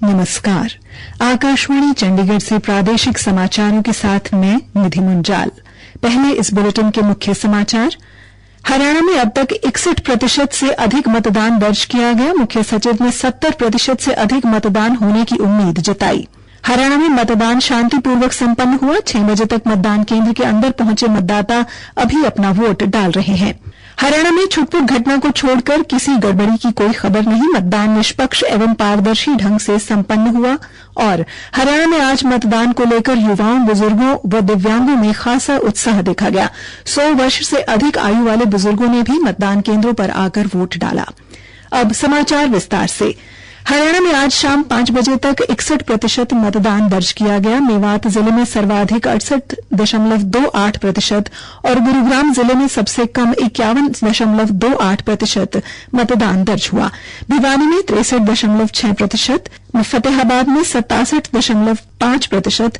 नमस्कार। आकाशवाणी चंडीगढ़ से प्रादेशिक समाचारों के साथ मैं निधि मुंजाल। पहले इस बुलेटिन के मुख्य समाचार। हरियाणा में अब तक 61% से अधिक मतदान दर्ज किया गया। मुख्य सचिव ने 70% से अधिक मतदान होने की उम्मीद जताई। हरियाणा में मतदान शांतिपूर्वक संपन्न हुआ। 6 बजे तक मतदान केंद्र के अंदर पहुंचे मतदाता अभी अपना वोट डाल रहे हैं। हरियाणा में छुटपुट घटना को छोड़कर किसी गड़बड़ी की कोई खबर नहीं। मतदान निष्पक्ष एवं पारदर्शी ढंग से संपन्न हुआ और हरियाणा में आज मतदान को लेकर युवाओं, बुजुर्गों व दिव्यांगों में खासा उत्साह देखा गया। 100 वर्ष से अधिक आयु वाले बुजुर्गों ने भी मतदान केंद्रों पर आकर वोट डाला। अब समाचार विस्तार से। हरियाणा में आज शाम 5 बजे तक 61% मतदान दर्ज किया गया। मेवात जिले में सर्वाधिक 68.28% और गुरुग्राम जिले में सबसे कम 51.28% मतदान दर्ज हुआ। भिवानी में 63.6%, फतेहाबाद में 67.5%,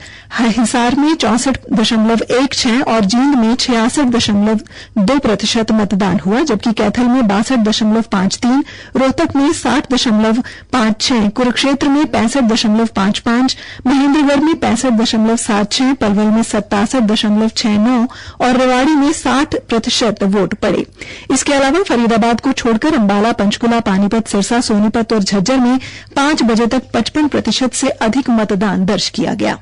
हिसार में 64.16% और जींद में 66.2% मतदान हुआ, जबकि कैथल में 62.53%, रोहतक में 60.56%, कुरुक्षेत्र में 65.55%, महेंद्रगढ़ में 65.76%, पलवल में 67.69% और रेवाड़ी में 60% वोट पड़े। इसके अलावा फरीदाबाद को छोड़कर अंबाला, पंचकुला, पानीपत, सिरसा, सोनीपत और झज्जर में 5 बजे तक 55% से अधिक मतदान दर्ज किया गया।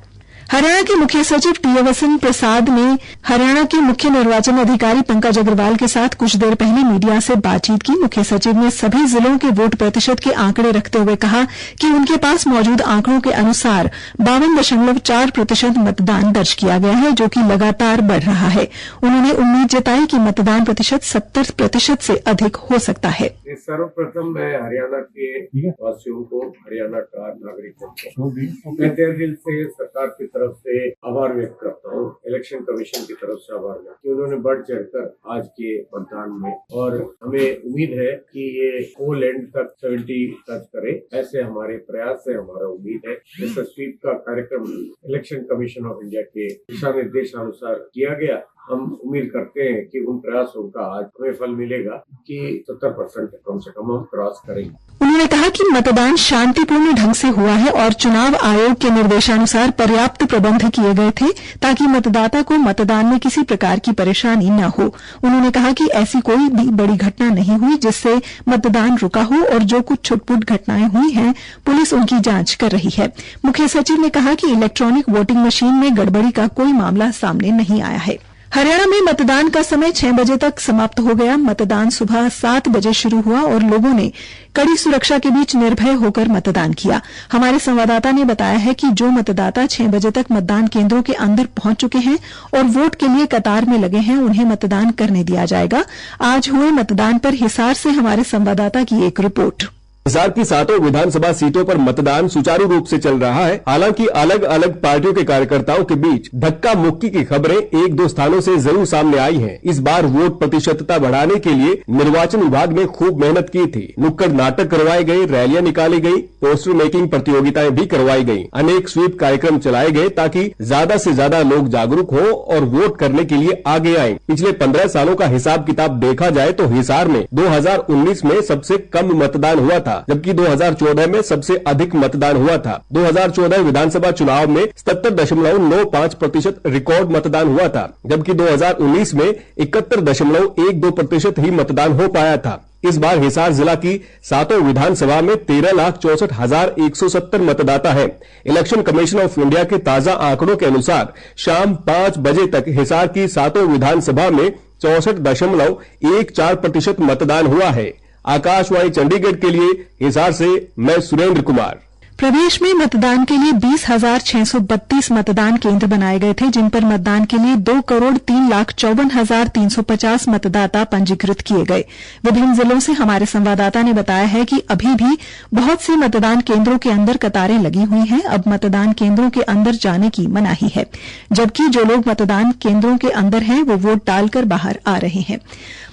हरियाणा के मुख्य सचिव टी वसंत प्रसाद ने हरियाणा के मुख्य निर्वाचन अधिकारी पंकज अग्रवाल के साथ कुछ देर पहले मीडिया से बातचीत की। मुख्य सचिव ने सभी जिलों के वोट प्रतिशत के आंकड़े रखते हुए कहा कि उनके पास मौजूद आंकड़ों के अनुसार 52.4% मतदान दर्ज किया गया है, जो कि लगातार बढ़ रहा है। उन्होंने उम्मीद जताई कि मतदान प्रतिशत 70% से अधिक हो सकता है। सर्वप्रथम मैं हरियाणा के वासियों को, हरियाणा का नागरिकों को मैं तहे दिल से सरकार की तरफ से आभार व्यक्त करता हूँ। इलेक्शन कमीशन की तरफ से आभार व्यक्त कि उन्होंने बढ़ चढ़कर आज के मतदान में, और हमें उम्मीद है कि ये पोल एंड तक 70 टच करे, ऐसे हमारे प्रयास है, हमारा उम्मीद है। इस स्वीप का कार्यक्रम इलेक्शन कमीशन ऑफ इंडिया के दिशा निर्देशानुसार किया गया। हम उम्मीद करते हैं कि उन प्रयासों का आज हमें फल मिलेगा कि 70% कम से कम हम क्रॉस करेंगे। उन्होंने कहा कि मतदान शांतिपूर्ण ढंग से हुआ है और चुनाव आयोग के निर्देशानुसार पर्याप्त प्रबंध किए गए थे ताकि मतदाता को मतदान में किसी प्रकार की परेशानी न हो। उन्होंने कहा कि ऐसी कोई भी बड़ी घटना नहीं हुई जिससे मतदान रुका हो और जो कुछ छुटपुट घटनाएं हुई हैं, पुलिस उनकी जांच कर रही है। मुख्य सचिव ने कहा कि इलेक्ट्रॉनिक वोटिंग मशीन में गड़बड़ी का कोई मामला सामने नहीं आया है। हरियाणा में मतदान का समय 6 बजे तक समाप्त हो गया। मतदान सुबह 7 बजे शुरू हुआ और लोगों ने कड़ी सुरक्षा के बीच निर्भय होकर मतदान किया। हमारे संवाददाता ने बताया है कि जो मतदाता 6 बजे तक मतदान केंद्रों के अंदर पहुंच चुके हैं और वोट के लिए कतार में लगे हैं, उन्हें मतदान करने दिया जाएगा। आज हुए मतदान पर हिसार से हमारे संवाददाता की एक रिपोर्ट। हिसार की 7 विधानसभा सीटों पर मतदान सुचारू रूप से चल रहा है। हालांकि अलग अलग पार्टियों के कार्यकर्ताओं के बीच धक्का मुक्की की खबरें 1-2 स्थानों से जरूर सामने आई हैं। इस बार वोट प्रतिशतता बढ़ाने के लिए निर्वाचन विभाग ने खूब मेहनत की थी। नुक्कड़ नाटक करवाए गए, रैलियां निकाली गई, पोस्टर मेकिंग प्रतियोगिताएं भी करवाई गई। अनेक स्वीप कार्यक्रम चलाए गए ताकि ज्यादा से ज्यादा लोग जागरूक हो और वोट करने के लिए आगे आए। पिछले 15 सालों का हिसाब किताब देखा जाए तो हिसार में 2019 में सबसे कम मतदान हुआ था, जबकि 2014 में सबसे अधिक मतदान हुआ था। 2014 विधानसभा चुनाव में 77.95% रिकॉर्ड मतदान हुआ था, जबकि 2019 में 71.12% ही मतदान हो पाया था। इस बार हिसार जिला की 7 विधानसभा में 13,64,170 मतदाता है। इलेक्शन कमीशन ऑफ इंडिया के ताजा आंकड़ों के अनुसार शाम 5 बजे तक हिसार की 7 विधानसभा में 64.14% मतदान हुआ है। आकाशवाणी चंडीगढ़ के लिए हिसार से मैं सुरेंद्र कुमार। प्रदेश में मतदान के लिए 20,632 मतदान केंद्र बनाए गए थे, जिन पर मतदान के लिए 2,03,54,350 मतदाता पंजीकृत किए गए। विभिन्न जिलों से हमारे संवाददाता ने बताया है कि अभी भी बहुत से मतदान केंद्रों के अंदर कतारें लगी हुई हैं। अब मतदान केंद्रों के अंदर जाने की मनाही है, जबकि जो लोग मतदान केंद्रों के अंदर हैं वो वोट डालकर बाहर आ रहे हैं।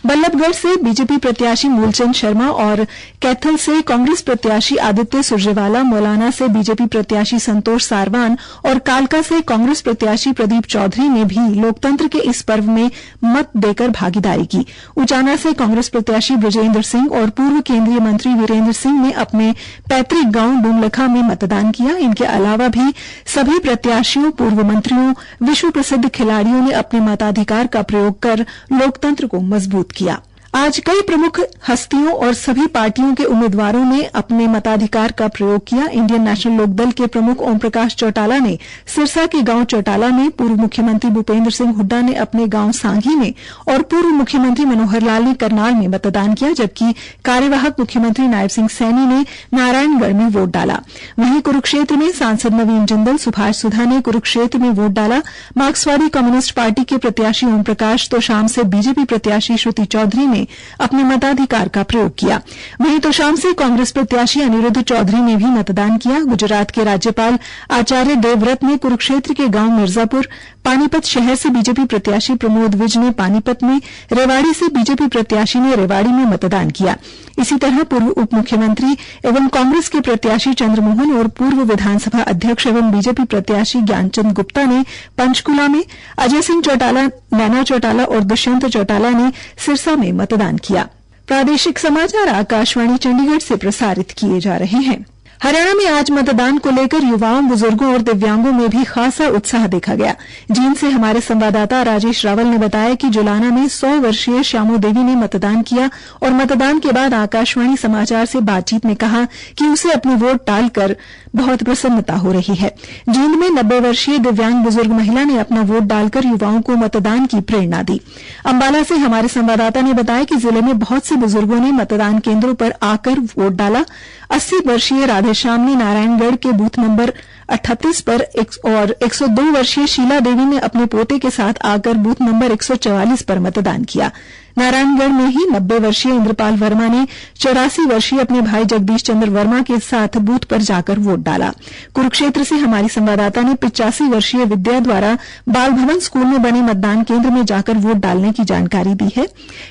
बल्लभगढ़ से बीजेपी प्रत्याशी मूलचंद शर्मा और कैथल से कांग्रेस प्रत्याशी आदित्य सुरजेवाला मौलाना जुलाना से बीजेपी प्रत्याशी संतोष सारवान और कालका से कांग्रेस प्रत्याशी प्रदीप चौधरी ने भी लोकतंत्र के इस पर्व में मत देकर भागीदारी की। उचाना से कांग्रेस प्रत्याशी बृजेंद्र सिंह और पूर्व केंद्रीय मंत्री वीरेंद्र सिंह ने अपने पैतृक गांव डुमलखा में मतदान किया। इनके अलावा भी सभी प्रत्याशियों, पूर्व मंत्रियों, विश्व प्रसिद्ध खिलाड़ियों ने अपने मताधिकार का प्रयोग कर लोकतंत्र को मजबूत किया। आज कई प्रमुख हस्तियों और सभी पार्टियों के उम्मीदवारों ने अपने मताधिकार का प्रयोग किया। इंडियन नेशनल लोकदल के प्रमुख ओम प्रकाश चौटाला ने सिरसा के गांव चौटाला में, पूर्व मुख्यमंत्री भूपेंद्र सिंह हुड्डा ने अपने गांव सांघी में और पूर्व मुख्यमंत्री मनोहर लाल ने करनाल में मतदान किया, जबकि कार्यवाहक मुख्यमंत्री नायब सिंह सैनी ने नारायणगढ़ में वोट डाला। वहीं कुरुक्षेत्र में सांसद नवीन जिंदल, सुभाष सुधा ने कुरुक्षेत्र में वोट डाला। मार्क्सवादी कम्युनिस्ट पार्टी के प्रत्याशी ओम प्रकाश तोशाम से बीजेपी प्रत्याशी श्रुति चौधरी ने अपने मताधिकार का प्रयोग किया। वहीं तोशाम से कांग्रेस प्रत्याशी अनिरुद्ध चौधरी ने भी मतदान किया। गुजरात के राज्यपाल आचार्य देवव्रत ने कुरुक्षेत्र के गांव मिर्जापुर, पानीपत शहर से बीजेपी प्रत्याशी प्रमोद विज ने पानीपत में, रेवाड़ी से बीजेपी प्रत्याशी ने रेवाड़ी में मतदान किया। इसी तरह पूर्व उप मुख्यमंत्री एवं कांग्रेस के प्रत्याशी चंद्रमोहन और पूर्व विधानसभा अध्यक्ष एवं बीजेपी प्रत्याशी ज्ञानचंद गुप्ता ने पंचकुला में, अजय सिंह चौटाला, नैना चौटाला और दुष्यंत चौटाला ने सिरसा में मतदान किया। प्रादेशिक समाचार आकाशवाणी चंडीगढ़ से प्रसारित किए जा रहे हैं। हरियाणा में आज मतदान को लेकर युवाओं, बुजुर्गों और दिव्यांगों में भी खासा उत्साह देखा गया। जींद से हमारे संवाददाता राजेश रावल ने बताया कि जुलाना में 100 वर्षीय श्यामू देवी ने मतदान किया और मतदान के बाद आकाशवाणी समाचार से बातचीत में कहा कि उसे अपनी वोट डालकर बहुत प्रसन्नता हो रही है। जींद में 90 वर्षीय दिव्यांग बुजुर्ग महिला ने अपना वोट डालकर युवाओं को मतदान की प्रेरणा दी। अंबाला से हमारे संवाददाता ने बताया कि जिले में बहुत से बुजुर्गों ने मतदान केंद्रों पर आकर वोट डाला। 80 वर्षीय राधेश्याम ने नारायणगढ़ के बूथ नंबर 38 पर और 102 वर्षीय शीला देवी ने अपने पोते के साथ आकर बूथ नंबर 144 पर मतदान किया। नारायणगढ़ में ही 90 वर्षीय इंद्रपाल वर्मा ने 84 वर्षीय अपने भाई जगदीश चंद्र वर्मा के साथ बूथ पर जाकर वोट डाला। कुरुक्षेत्र से हमारी संवाददाता ने 85 वर्षीय विद्या द्वारा बाल भवन स्कूल में बने मतदान केंद्र में जाकर वोट डालने की जानकारी दी है।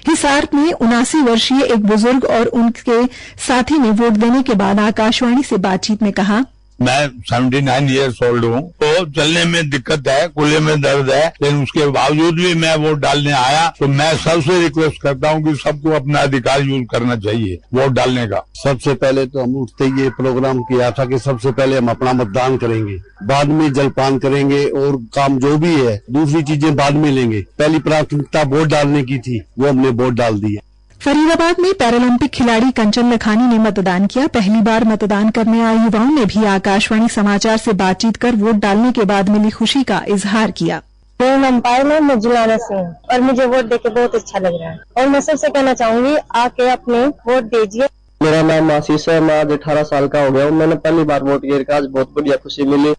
हिसार में 79 वर्षीय एक बुजुर्ग और उनके साथी ने वोट देने के बाद आकाशवाणी से बातचीत में कहा, मैं 79 ईयर्स ओल्ड हूँ, तो चलने में दिक्कत है, कूल्हे में दर्द है, लेकिन उसके बावजूद भी मैं वोट डालने आया। तो मैं सबसे रिक्वेस्ट करता हूँ कि सबको अपना अधिकार यूज करना चाहिए वोट डालने का। सबसे पहले तो हम उठते ही ये प्रोग्राम किया था कि सबसे पहले हम अपना मतदान करेंगे, बाद में जलपान करेंगे और काम जो भी है दूसरी चीजें बाद में लेंगे। पहली प्राथमिकता वोट डालने की थी, वो हमने वोट डाल दी है। फरीदाबाद में पैरालंपिक खिलाड़ी कंचन लखानी ने मतदान किया। पहली बार मतदान करने आए युवाओं ने भी आकाशवाणी समाचार से बातचीत कर वोट डालने के बाद मिली खुशी का इजहार किया। मेरा नाम पायल है, मैं जुलाना से हूँ और मुझे वोट देके बहुत अच्छा लग रहा है और मैं सबसे कहना चाहूंगी आके अपने वोट दीजिए। मेरा नाम आशीष है, मैं आज 18 साल का हो गया हूँ। मैंने पहली बार वोट किया, आज बहुत बढ़िया खुशी मिली।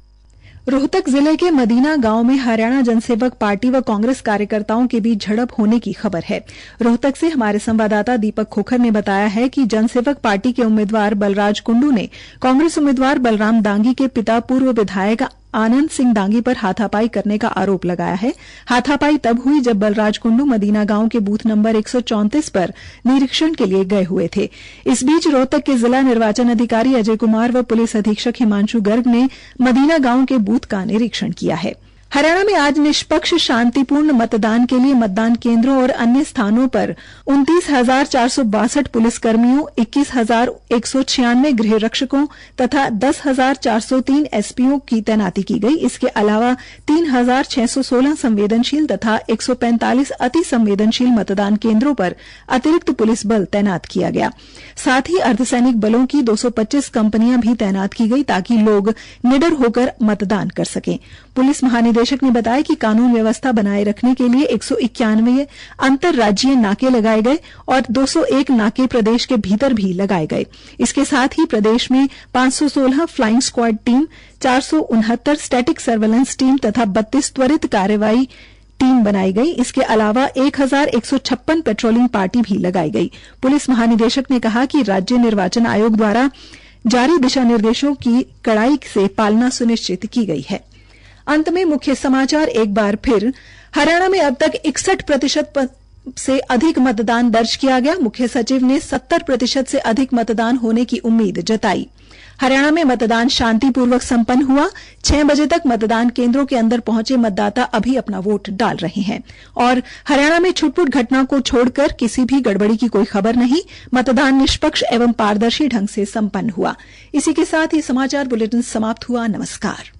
रोहतक जिले के मदीना गांव में हरियाणा जनसेवक पार्टी व कांग्रेस कार्यकर्ताओं के बीच झड़प होने की खबर है। रोहतक से हमारे संवाददाता दीपक खोखर ने बताया है कि जनसेवक पार्टी के उम्मीदवार बलराज कुंडू ने कांग्रेस उम्मीदवार बलराम दांगी के पिता पूर्व विधायक आनंद सिंह दांगी पर हाथापाई करने का आरोप लगाया है। हाथापाई तब हुई जब बलराज कुंडू मदीना गांव के बूथ नंबर 134 पर निरीक्षण के लिए गए हुए थे। इस बीच रोहतक के जिला निर्वाचन अधिकारी अजय कुमार व पुलिस अधीक्षक हिमांशु गर्ग ने मदीना गांव के बूथ का निरीक्षण किया है। हरियाणा में आज निष्पक्ष शांतिपूर्ण मतदान के लिए मतदान केंद्रों और अन्य स्थानों पर 29,462 पुलिसकर्मियों, 21,196 गृह रक्षकों तथा 10,403 एसपीओ की तैनाती की गई। इसके अलावा 3,616 संवेदनशील तथा 145 अति संवेदनशील मतदान केंद्रों पर अतिरिक्त पुलिस बल तैनात किया गया। साथ ही अर्धसैनिक बलों की 225 कंपनियां भी तैनात की गई ताकि लोग निडर होकर मतदान कर सकें। पुलिस महानिदेशक ने बताया कि कानून व्यवस्था बनाए रखने के लिए 191 अंतर्राज्यीय नाके लगाए गए और 201 नाके प्रदेश के भीतर भी लगाए गए। इसके साथ ही प्रदेश में 516 flying squad team, 469 static surveillance team तथा 32 त्वरित कार्रवाई टीम बनाई गई। इसके अलावा 1156 पेट्रोलिंग पार्टी भी लगाई गई। पुलिस महानिदेशक ने कहा कि राज्य निर्वाचन आयोग द्वारा जारी दिशा निर्देशों की कड़ाई से पालना सुनिश्चित की गई है। अंत में मुख्य समाचार एक बार फिर। हरियाणा में अब तक 61% से अधिक मतदान दर्ज किया गया। मुख्य सचिव ने 70% से अधिक मतदान होने की उम्मीद जताई। हरियाणा में मतदान शांतिपूर्वक संपन्न हुआ। 6 बजे तक मतदान केंद्रों के अंदर पहुंचे मतदाता अभी अपना वोट डाल रहे हैं और हरियाणा में छुटपुट घटना को छोड़कर किसी भी गड़बड़ी की कोई खबर नहीं। मतदान निष्पक्ष एवं पारदर्शी ढंग से संपन्न हुआ। इसी के साथ ये समाचार बुलेटिन समाप्त हुआ। नमस्कार।